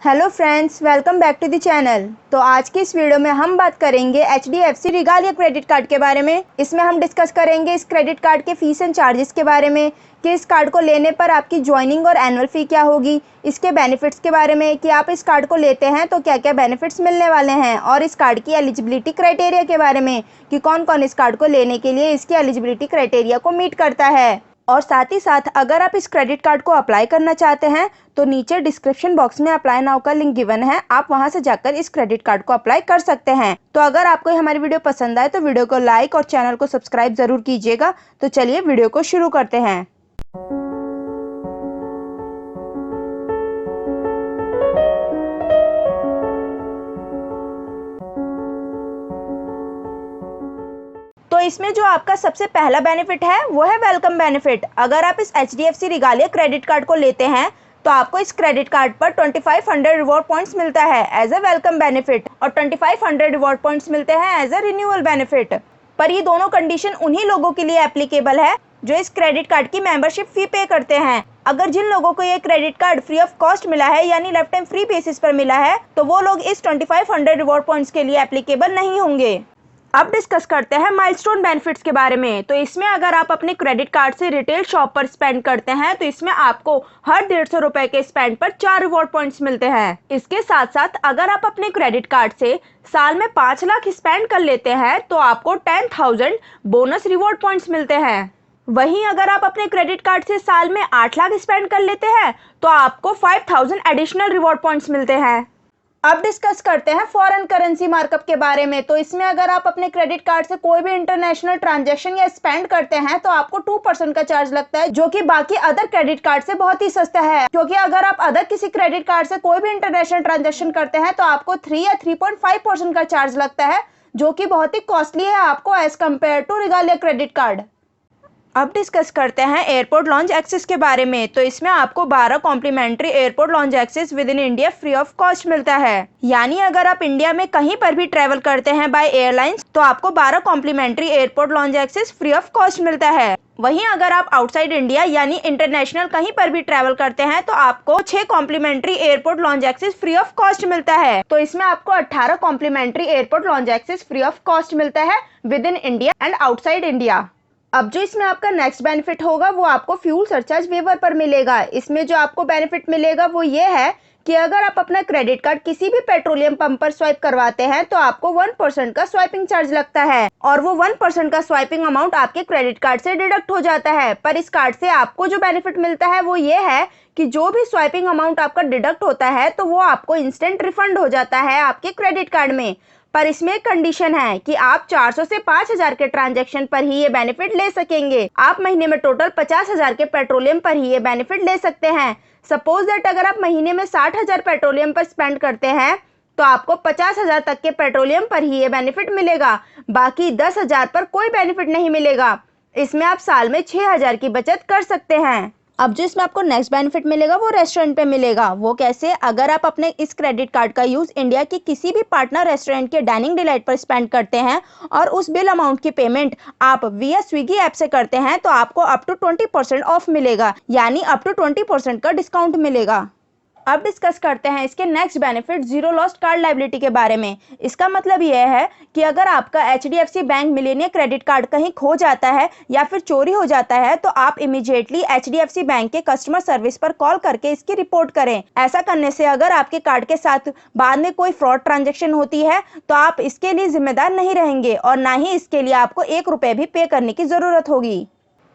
Hello friends, welcome back to the channel. तो आज की इस वीडियो में हम बात करेंगे HDFC रिगालिया क्रेडिट कार्ड के बारे में। इसमें हम डिस्कस करेंगे इस क्रेडिट कार्ड के फीस एंड चार्जेस के बारे में कि इस कार्ड को लेने पर आपकी ज्वाइनिंग और एनुअल फ़ी क्या होगी, इसके बेनिफिट्स के बारे में कि आप इस कार्ड को लेते हैं तो क्या क्या बेनिफिट्स मिलने वाले हैं, और इस कार्ड की एलिजिबिलिटी क्राइटेरिया के बारे में कि कौन कौन इस कार्ड को लेने के लिए इसकी एलिजिबिलिटी क्राइटेरिया को मीट करता है। और साथ ही साथ अगर आप इस क्रेडिट कार्ड को अप्लाई करना चाहते हैं तो नीचे डिस्क्रिप्शन बॉक्स में अप्लाई नाउ का लिंक गिवन है, आप वहां से जाकर इस क्रेडिट कार्ड को अप्लाई कर सकते हैं। तो अगर आपको हमारी वीडियो पसंद आए तो वीडियो को लाइक और चैनल को सब्सक्राइब जरूर कीजिएगा। तो चलिए वीडियो को शुरू करते हैं। तो इसमें जो आपका सबसे पहला बेनिफिट है वो है वेलकम बेनिफिट। अगर आप इस HDFC रिगालिया क्रेडिट कार्ड को लेते हैं तो आपको इस क्रेडिट कार्ड पर 2500 रिवॉर्ड पॉइंट्स मिलता है एज अ वेलकम बेनिफिट, और 2500 रिवॉर्ड पॉइंट्स मिलते हैं एज अ रिन्यूअल बेनिफिट। पर ये दोनों कंडीशन उन्हीं लोगों के लिए एप्लीकेबल है जो इस क्रेडिट कार्ड की मेंबरशिप फी पे करते हैं। अगर जिन लोगों को ये credit card free of cost मिला है यानी लाइफ टाइम फ्री बेसिस पर मिला है तो वो लोग इस 2500 रिवॉर्ड पॉइंट्स के लिए एप्लीकेबल नहीं होंगे। अब डिस्कस करते हैं माइलस्टोन बेनिफिट्स के बारे में। तो इसमें अगर आप अपने क्रेडिट कार्ड से रिटेल शॉप पर स्पेंड करते हैं तो इसमें आपको हर 150 रुपए के स्पेंड पर 4 रिवॉर्ड पॉइंट्स मिलते हैं। इसके साथ साथ अगर आप अपने क्रेडिट कार्ड से साल में 5 लाख स्पेंड कर लेते हैं तो आपको 10,000 बोनस रिवॉर्ड पॉइंट्स मिलते हैं। वहीं अगर आप अपने क्रेडिट कार्ड से साल में 8 लाख स्पेंड कर लेते हैं तो आपको 5,000 एडिशनल रिवॉर्ड पॉइंट्स मिलते हैं। अब डिस्कस करते हैं फॉरेन करेंसी मार्कअप के बारे में। तो इसमें अगर आप अपने क्रेडिट कार्ड से कोई भी इंटरनेशनल ट्रांजैक्शन या स्पेंड करते हैं तो आपको 2% का चार्ज लगता है, जो कि बाकी अदर क्रेडिट कार्ड से बहुत ही सस्ता है। क्योंकि अगर आप अदर किसी क्रेडिट कार्ड से कोई भी इंटरनेशनल ट्रांजैक्शन करते हैं तो आपको 3 या 3.5% का चार्ज लगता है, जो कि बहुत ही कॉस्टली है आपको as compared to Regalia credit card. अब डिस्कस करते हैं एयरपोर्ट लॉन्च एक्सेस के बारे में। तो इसमें आपको 12 complimentary airport lounge access within India free of cost मिलता है। यानी अगर आप इंडिया में कहीं पर भी ट्रेवल करते हैं बाय एयरलाइंस तो आपको 12 complimentary airport lounge access free of cost मिलता है। वहीं अगर आप आउटसाइड इंडिया यानी इंटरनेशनल कहीं पर भी ट्रेवल करते हैं तो आपको 6 complimentary airport lounge access free of cost मिलता है। तो इसमें आपको 18 complimentary airport lounge access free of cost मिलता है within India and outside India. अब जो इसमें आपका नेक्स्ट बेनिफिट होगा वो आपको फ्यूल सरचार्ज वेवर पर मिलेगा। इसमें जो आपको बेनिफिट मिलेगा वो ये है कि अगर आप अपना क्रेडिट कार्ड किसी भी पेट्रोलियम पंप पर स्वाइप करवाते हैं तो आपको 1% का स्वाइपिंग चार्ज लगता है, और वो 1% का स्वाइपिंग अमाउंट आपके क्रेडिट कार्ड से डिडक्ट हो जाता है। पर इस कार्ड से आपको जो बेनिफिट मिलता है वो ये है कि जो भी स्वाइपिंग अमाउंट आपका डिडक्ट होता है तो वो आपको इंस्टेंट रिफंड हो जाता है आपके क्रेडिट कार्ड में। पर इसमें एक कंडीशन है कि आप 400 से 5,000 के ट्रांजैक्शन पर ही ये बेनिफिट ले सकेंगे। आप महीने में टोटल 50,000 के पेट्रोलियम पर ही ये बेनिफिट ले सकते हैं। सपोज दैट अगर आप महीने में 60,000 पेट्रोलियम पर स्पेंड करते हैं तो आपको 50,000 तक के पेट्रोलियम पर ही ये बेनिफिट मिलेगा, बाकी 10,000 पर कोई बेनिफिट नहीं मिलेगा। इसमें आप साल में 6,000 की बचत कर सकते हैं। अब जो इसमें आपको नेक्स्ट बेनिफिट मिलेगा वो रेस्टोरेंट पे मिलेगा। वो कैसे? अगर आप अपने इस क्रेडिट कार्ड का यूज इंडिया की किसी भी पार्टनर रेस्टोरेंट के डाइनिंग डिलाइट पर स्पेंड करते हैं और उस बिल अमाउंट की पेमेंट आप विया स्विगी ऐप से करते हैं तो आपको अप टू 20% ऑफ मिलेगा, यानी अप टू 20% का डिस्काउंट मिलेगा। अब डिस्कस करते हैं इसके next benefit zero lost card liability के बारे में। इसका मतलब यह है कि अगर आपका HDFC bank Melania credit card कहीं खो जाता है या फिर चोरी हो जाता है तो आप इमीडिएटली HDFC बैंक के कस्टमर सर्विस पर कॉल करके इसकी रिपोर्ट करें। ऐसा करने से अगर आपके कार्ड के साथ बाद में कोई फ्रॉड ट्रांजेक्शन होती है तो आप इसके लिए जिम्मेदार नहीं रहेंगे और ना ही इसके लिए आपको 1 रुपये भी पे करने की जरूरत होगी।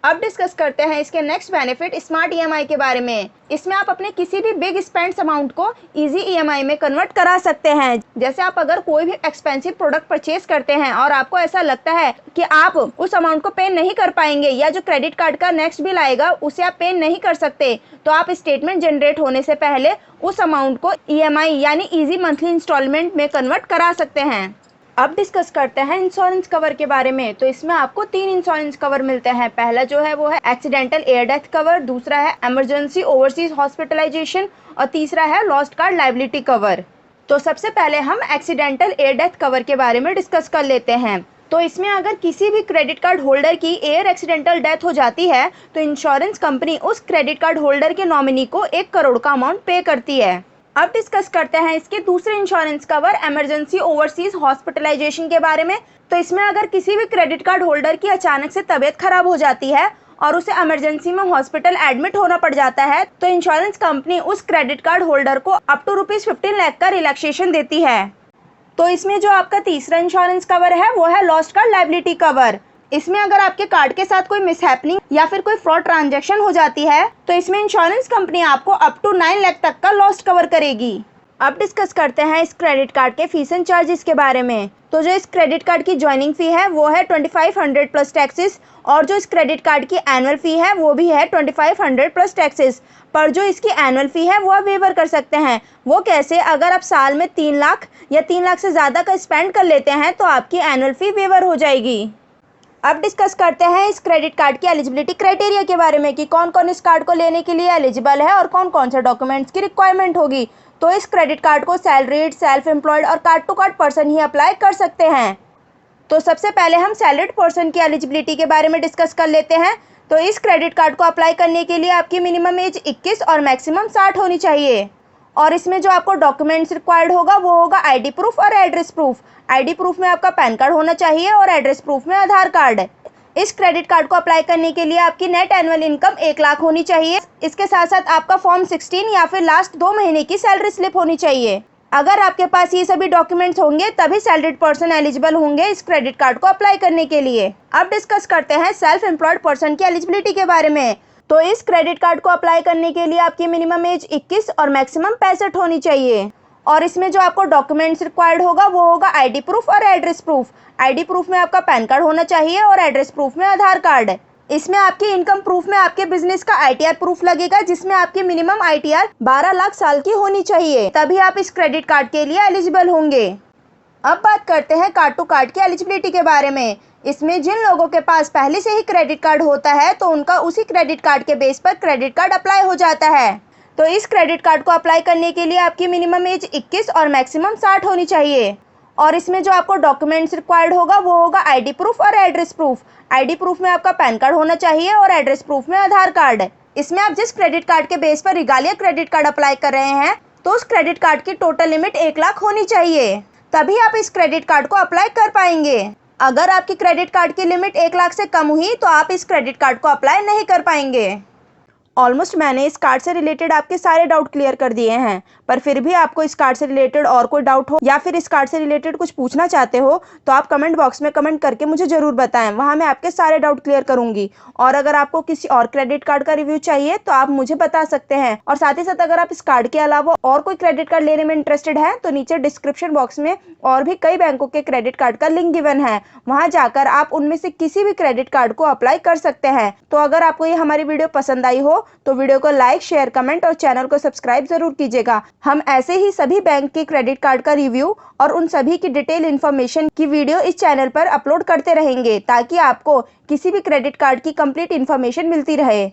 अब डिस्कस करते हैं इसके नेक्स्ट बेनिफिट स्मार्ट EMI के बारे में। इसमें आप अपने किसी भी बिग स्पेंड्स अमाउंट को इजी EMI में कन्वर्ट करा सकते हैं। जैसे आप अगर कोई भी एक्सपेंसिव प्रोडक्ट परचेज करते हैं और आपको ऐसा लगता है कि आप उस अमाउंट को पे नहीं कर पाएंगे या जो क्रेडिट कार्ड का नेक्स्ट बिल आएगा उसे आप पे नहीं कर सकते, तो आप स्टेटमेंट जनरेट होने से पहले उस अमाउंट को EMI यानी इजी मंथली इंस्टॉलमेंट में कन्वर्ट करा सकते हैं। अब डिस्कस करते हैं इंश्योरेंस कवर के बारे में। तो इसमें आपको 3 इंश्योरेंस कवर मिलते हैं। पहला जो है वो है एक्सीडेंटल एयर डेथ कवर, दूसरा है इमरजेंसी ओवरसीज हॉस्पिटलाइजेशन और तीसरा है लॉस्ट कार्ड लायबिलिटी कवर। तो सबसे पहले हम एक्सीडेंटल एयर डेथ कवर के बारे में डिस्कस कर लेते हैं। तो इसमें अगर किसी भी क्रेडिट कार्ड होल्डर की एयर एक्सीडेंटल डेथ हो जाती है तो इंश्योरेंस कंपनी उस क्रेडिट कार्ड होल्डर के नॉमिनी को 1 करोड़ का अमाउंट पे करती है। अब डिस्कस करते हैं इसके दूसरे insurance cover emergency overseas hospitalisation के बारे में। तो इसमें अगर किसी भी क्रेडिट कार्ड होल्डर की अचानक से तबीयत खराब हो जाती है और उसे इमरजेंसी में हॉस्पिटल एडमिट होना पड़ जाता है, तो इंश्योरेंस कंपनी उस क्रेडिट कार्ड होल्डर को अप टू ₹15 लाख का रिलैक्सेशन देती है। तो इसमें जो आपका तीसरा इंश्योरेंस कवर है वो है लॉस्ट कार्ड लायबिलिटी कवर। इसमें अगर आपके कार्ड के साथ कोई मिसहैपनिंग या फिर कोई फ्रॉड ट्रांजैक्शन हो जाती है तो इसमें इंश्योरेंस कंपनी आपको अप टू 9 लाख तक का लॉस्ट कवर करेगी। अब डिस्कस करते हैं इस क्रेडिट कार्ड के फीस एंड चार्जेस के बारे में। तो जो इस क्रेडिट कार्ड की ज्वाइनिंग फी है वो है 2500 प्लस टैक्सेस, और जो इस क्रेडिट कार्ड की एनुअल फी है वो भी है 2500 प्लस टैक्सेस। पर जो इसकी एनुअल फी है वो आप वेवर कर सकते हैं। वो कैसे? अगर आप साल में 3 लाख या 3 लाख से ज़्यादा का स्पेंड कर लेते हैं तो आपकी एनुअल फी वेवर हो जाएगी। अब डिस्कस करते हैं इस क्रेडिट कार्ड की एलिजिबिलिटी क्राइटेरिया के बारे में कि कौन कौन इस कार्ड को लेने के लिए एलिजिबल है और कौन कौन से डॉक्यूमेंट्स की रिक्वायरमेंट होगी। तो इस क्रेडिट कार्ड को सैलरीड, सेल्फ एम्प्लॉयड और कार्ड टू कार्ड पर्सन ही अप्लाई कर सकते हैं। तो सबसे पहले हम सैलरीड पर्सन की एलिजिबिलिटी के बारे में डिस्कस कर लेते हैं। तो इस क्रेडिट कार्ड को अप्लाई करने के लिए आपकी मिनिमम एज 21 और मैक्सिमम 60 होनी चाहिए। और इसमें जो आपको डॉक्यूमेंट्स रिक्वायर्ड होगा वो होगा आईडी प्रूफ और एड्रेस प्रूफ। आईडी प्रूफ में आपका पैन कार्ड होना चाहिए और एड्रेस प्रूफ में आधार कार्ड। इस क्रेडिट कार्ड को अप्लाई करने के लिए आपकी नेट एनुअल इनकम 1 लाख होनी चाहिए। इसके साथ साथ आपका फॉर्म 16 या फिर लास्ट 2 महीने की सैलरी स्लिप होनी चाहिए। अगर आपके पास ये सभी डॉक्यूमेंट्स होंगे तभी सैलरीड पर्सन एलिजिबल होंगे इस क्रेडिट कार्ड को अप्लाई करने के लिए। अब डिस्कस करते हैं सेल्फ एम्प्लॉयड पर्सन की एलिजिबिलिटी के बारे में। तो इस क्रेडिट कार्ड को अप्लाई करने के लिए आपकी मिनिमम एज 21 और मैक्सिमम 65 होनी चाहिए। और इसमें जो आपको डॉक्यूमेंट्स रिक्वायर्ड होगा वो होगा आईडी प्रूफ और एड्रेस प्रूफ। आईडी प्रूफ में आपका पैन कार्ड होना चाहिए और एड्रेस प्रूफ में आधार कार्ड। इसमें आपकी इनकम प्रूफ में आपके बिजनेस का आईटीआर प्रूफ लगेगा, जिसमें आपकी मिनिमम आईटीआर 12 लाख साल की होनी चाहिए, तभी आप इस क्रेडिट कार्ड के लिए एलिजिबल होंगे। अब बात करते हैं कार्ड टू कार्ड की एलिजिबिलिटी के बारे में। इसमें जिन लोगों के पास पहले से ही क्रेडिट कार्ड होता है तो उनका उसी क्रेडिट कार्ड के बेस पर क्रेडिट कार्ड अप्लाई हो जाता है। तो इस क्रेडिट कार्ड को अप्लाई करने के लिए आपकी मिनिमम एज 21 और मैक्सिमम 60 होनी चाहिए। और इसमें जो आपको डॉक्यूमेंट्स रिक्वायर्ड होगा वो होगा आईडी प्रूफ और एड्रेस प्रूफ। आईडी प्रूफ में आपका पैन कार्ड होना चाहिए और एड्रेस प्रूफ में आधार कार्ड। इसमें आप जिस क्रेडिट कार्ड के बेस पर रिगालिया क्रेडिट कार्ड अप्लाई कर रहे हैं तो उस क्रेडिट कार्ड की टोटल लिमिट 1 लाख होनी चाहिए, तभी आप इस क्रेडिट कार्ड को अप्लाई कर पाएंगे। अगर आपकी क्रेडिट कार्ड की लिमिट 1 लाख से कम हुई तो आप इस क्रेडिट कार्ड को अप्लाई नहीं कर पाएंगे। ऑलमोस्ट मैंने इस कार्ड से रिलेटेड आपके सारे डाउट क्लियर कर दिए हैं, पर फिर भी आपको इस कार्ड से रिलेटेड और कोई डाउट हो या फिर इस कार्ड से रिलेटेड कुछ पूछना चाहते हो तो आप कमेंट बॉक्स में कमेंट करके मुझे ज़रूर बताएं, वहां मैं आपके सारे डाउट क्लियर करूंगी। और अगर आपको किसी और क्रेडिट कार्ड का रिव्यू चाहिए तो आप मुझे बता सकते हैं। और साथ ही साथ अगर आप इस कार्ड के अलावा और कोई क्रेडिट कार्ड लेने में इंटरेस्टेड है तो नीचे डिस्क्रिप्शन बॉक्स में और भी कई बैंकों के क्रेडिट कार्ड का लिंक गिवन है, वहाँ जाकर आप उनमें से किसी भी क्रेडिट कार्ड को अप्लाई कर सकते हैं। तो अगर आपको ये हमारी वीडियो पसंद आई हो तो वीडियो को लाइक, शेयर, कमेंट और चैनल को सब्सक्राइब जरूर कीजिएगा। हम ऐसे ही सभी बैंक के क्रेडिट कार्ड का रिव्यू और उन सभी की डिटेल इन्फॉर्मेशन की वीडियो इस चैनल पर अपलोड करते रहेंगे ताकि आपको किसी भी क्रेडिट कार्ड की कंप्लीट इन्फॉर्मेशन मिलती रहे।